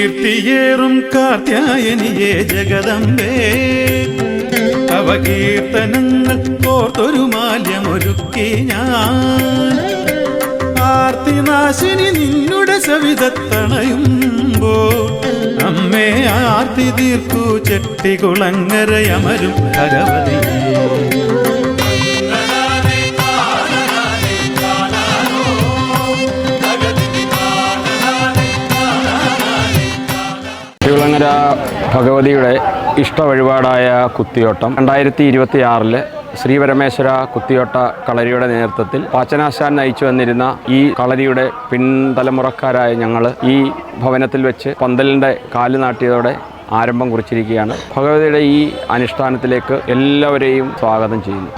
കീർത്തിയേറും കാർത്യായനിയെ ജഗദംബേ തവ കീർത്തനങ്ങൾ കോർത്തൊരു മാല്യമൊരുക്കി ഞാൻ ആർത്തിനാശിനി നിന്നുടെ സവിധത്തണയുമ്പോൾ അമ്മേ ആർത്തി തീർക്കൂ ചെട്ടികുളങ്ങരയമരും ഭഗവതി. കുളങ്ങര ഭഗവതിയുടെ ഇഷ്ടവഴിപാടായ കുത്തിയോട്ടം 2026 ശ്രീപരമേശ്വര കുത്തിയോട്ട കളരിയുടെ നേതൃത്വത്തിൽ പാച്ചനാശാൻ നയിച്ചു വന്നിരുന്ന ഈ കളരിയുടെ പിൻതലമുറക്കാരായ ഞങ്ങൾ ഈ ഭവനത്തിൽ വെച്ച് പന്തലിൻ്റെ കാല് നാട്ടിയതോടെ ആരംഭം കുറിച്ചിരിക്കുകയാണ്. ഭഗവതിയുടെ ഈ അനുഷ്ഠാനത്തിലേക്ക് എല്ലാവരെയും സ്വാഗതം ചെയ്യുന്നു.